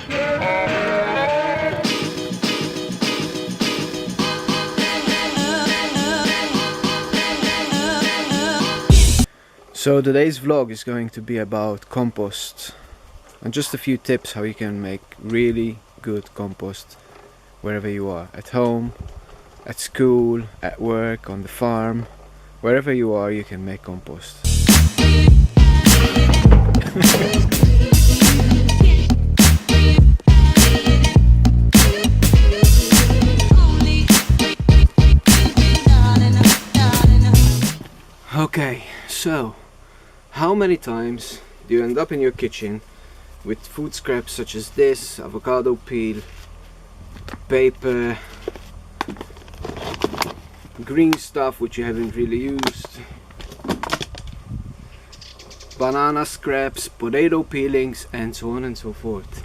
So today's vlog is going to be about compost and just a few tips how you can make really good compost wherever you are, at home, at school, at work, on the farm, wherever you are you can make compost. Okay, so how many times do you end up in your kitchen with food scraps such as this, avocado peel, paper, green stuff which you haven't really used, banana scraps, potato peelings, and so on and so forth.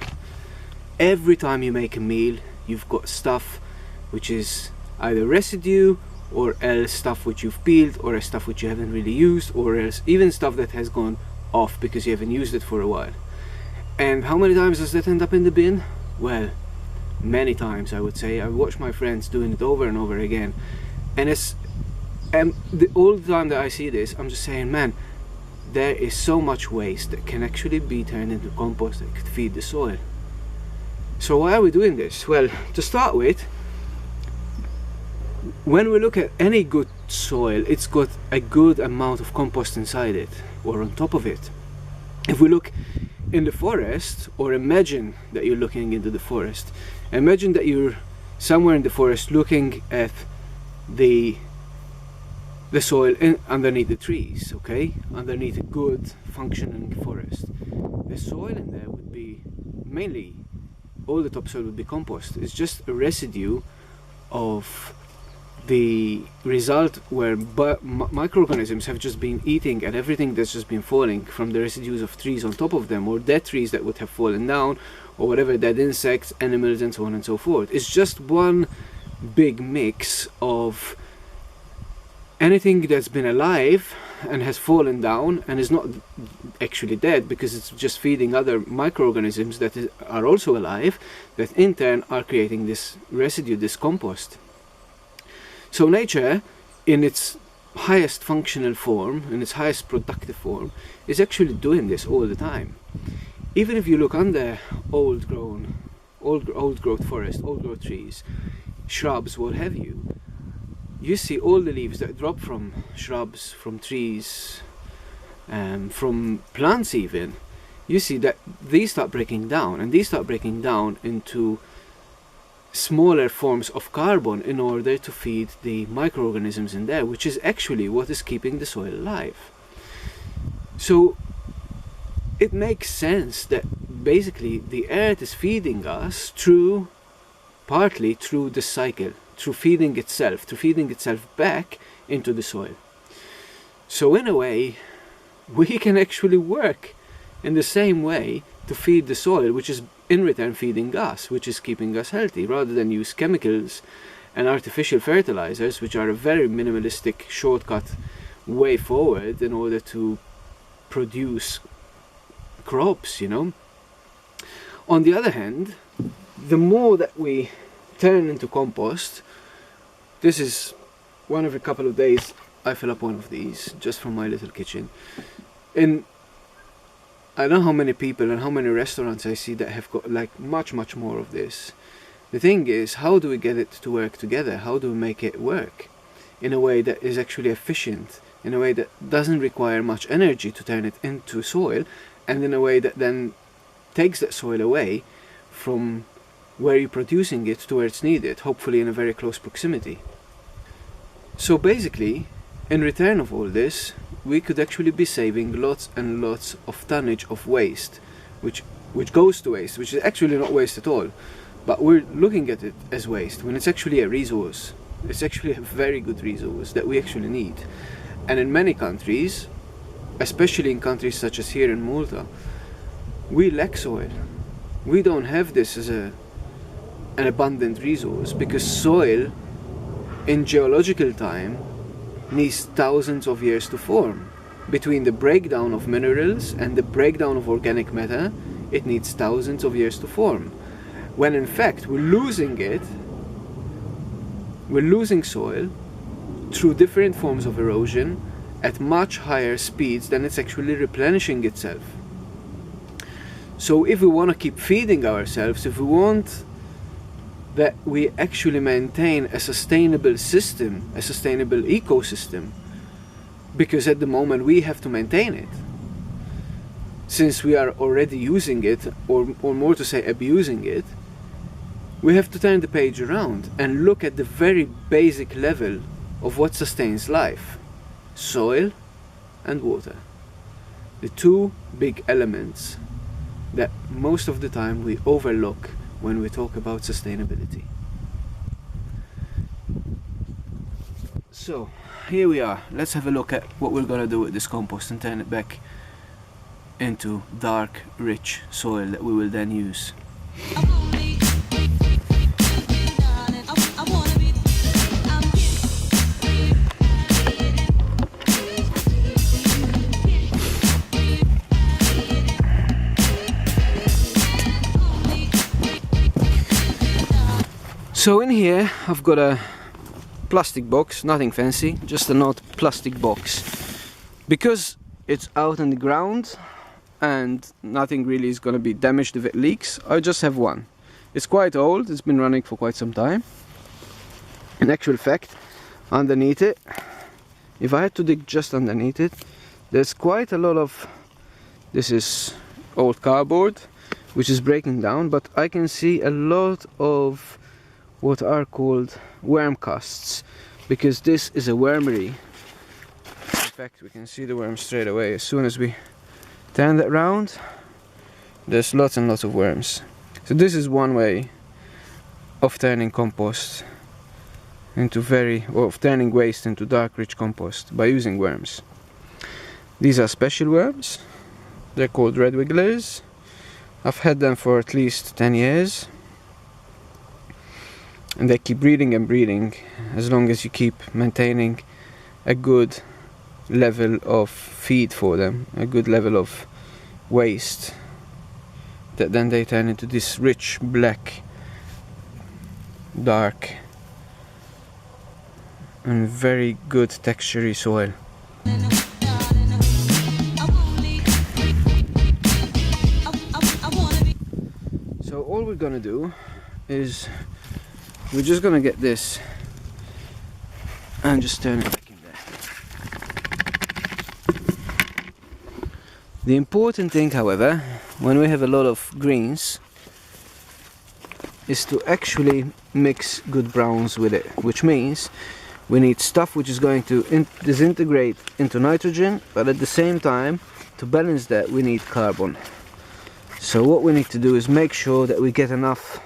Every time you make a meal you've got stuff which is either residue or else stuff which you've peeled, or stuff which you haven't really used, or else even stuff that has gone off because you haven't used it for a while. And how many times does that end up in the bin? Well, many times I would say. I've watched my friends doing it over and over again, and all the time that I see this I'm just saying, man, there is so much waste that can actually be turned into compost that could feed the soil. So why are we doing this? Well, to start with, when we look at any good soil, it's got a good amount of compost inside it or on top of it. If we look in the forest, or imagine that you're looking into the forest, imagine that you're somewhere in the forest looking at the soil underneath the trees, okay, underneath a good functioning forest. The soil in there would be mainly, all the topsoil would be compost. It's just a residue of the result where microorganisms have just been eating at everything that's just been falling from the residues of trees on top of them, or dead trees that would have fallen down, or whatever, dead insects, animals, and so on and so forth. It's just one big mix of anything that's been alive and has fallen down and is not actually dead, because it's just feeding other microorganisms that are also alive, that in turn are creating this residue, this compost. So nature, in its highest functional form, in its highest productive form, is actually doing this all the time. Even if you look under old growth forest, old growth trees, shrubs, what have you, you see all the leaves that drop from shrubs, from trees, from plants even. You see that these start breaking down, and these start breaking down into smaller forms of carbon in order to feed the microorganisms in there, which is actually what is keeping the soil alive. So it makes sense that basically the earth is feeding us partly through the cycle, through feeding itself back into the soil. So in a way, we can actually work in the same way to feed the soil, which is in return feeding us, which is keeping us healthy, rather than use chemicals and artificial fertilizers, which are a very minimalistic shortcut way forward in order to produce crops, you know. On the other hand, the more that we turn into compost, this is one every couple of days I fill up one of these just from my little kitchen. And I don't know how many people and how many restaurants I see that have got like much more of this. The thing is, how do we get it to work together? How do we make it work in a way that is actually efficient, in a way that doesn't require much energy to turn it into soil, and in a way that then takes that soil away from where you're producing it to where it's needed, hopefully in a very close proximity. So basically, in return of all this, we could actually be saving lots and lots of tonnage of waste, which goes to waste, which is actually not waste at all, but we're looking at it as waste when it's actually a resource. It's actually a very good resource that we actually need. And in many countries, especially in countries such as here in Malta, we lack soil. We don't have this as an abundant resource, because soil in geological time needs thousands of years to form. Between the breakdown of minerals and the breakdown of organic matter, it needs thousands of years to form. When in fact we're losing it, we're losing soil through different forms of erosion at much higher speeds than it's actually replenishing itself. So if we want to keep feeding ourselves, if we want that we actually maintain a sustainable system, a sustainable ecosystem, because at the moment we have to maintain it, since we are already using it, or more to say abusing it, we have to turn the page around and look at the very basic level of what sustains life: soil and water. The two big elements that most of the time we overlook when we talk about sustainability. So here we are. Let's have a look at what we're gonna do with this compost and turn it back into dark, rich soil that we will then use. So in here I've got a plastic box, nothing fancy, just an old plastic box. Because it's out on the ground and nothing really is going to be damaged if it leaks, I just have one. It's quite old, it's been running for quite some time. In actual fact, underneath it, if I had to dig just underneath it, there's quite a lot of, this is old cardboard, which is breaking down, but I can see a lot of what are called worm casts, because this is a wormery. In fact, we can see the worms straight away. As soon as we turn that round, there's lots and lots of worms. So this is one way of turning compost into of turning waste into dark, rich compost, by using worms. These are special worms. They're called red wigglers. I've had them for at least 10 years. And they keep breeding and breeding as long as you keep maintaining a good level of feed for them, a good level of waste, that then they turn into this rich, black, dark and very good textury soil. So all we're gonna do is we're just gonna get this and just turn it back in there. The important thing, however, when we have a lot of greens, is to actually mix good browns with it, which means we need stuff which is going to disintegrate into nitrogen, but at the same time, to balance that, we need carbon. So what we need to do is make sure that we get enough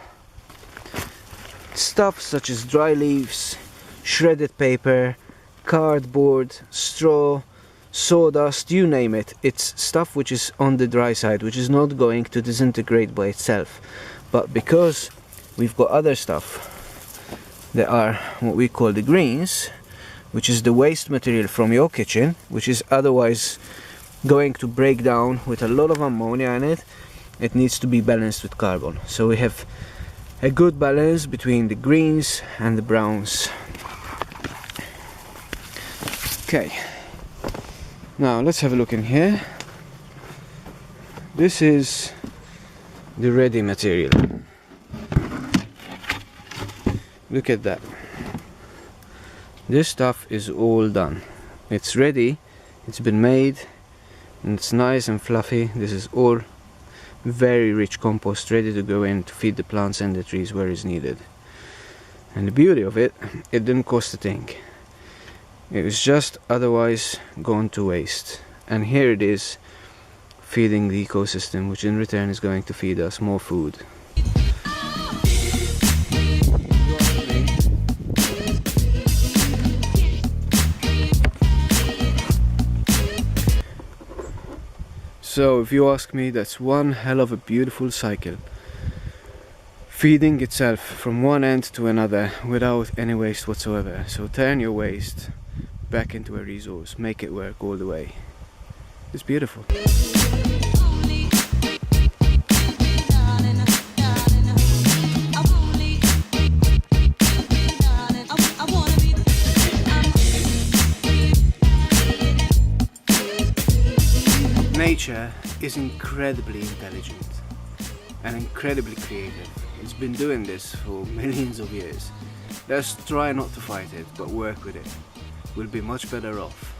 stuff such as dry leaves, shredded paper, cardboard, straw, sawdust, you name it. It's stuff which is on the dry side, which is not going to disintegrate by itself. But because we've got other stuff that are what we call the greens, which is the waste material from your kitchen, which is otherwise going to break down with a lot of ammonia in it, it needs to be balanced with carbon. So we have a good balance between the greens and the browns. Okay, now let's have a look in here. This is the ready material. Look at that. This stuff is all done. It's ready, it's been made, and it's nice and fluffy. This is all very rich compost, ready to go in to feed the plants and the trees where is needed. And the beauty of it, it didn't cost a thing. It was just otherwise gone to waste. And here it is, feeding the ecosystem, which in return is going to feed us more food. So if you ask me, that's one hell of a beautiful cycle, feeding itself from one end to another without any waste whatsoever. So turn your waste back into a resource, make it work all the way. It's beautiful. Nature is incredibly intelligent and incredibly creative. It's been doing this for millions of years. Let's try not to fight it, but work with it. We'll be much better off.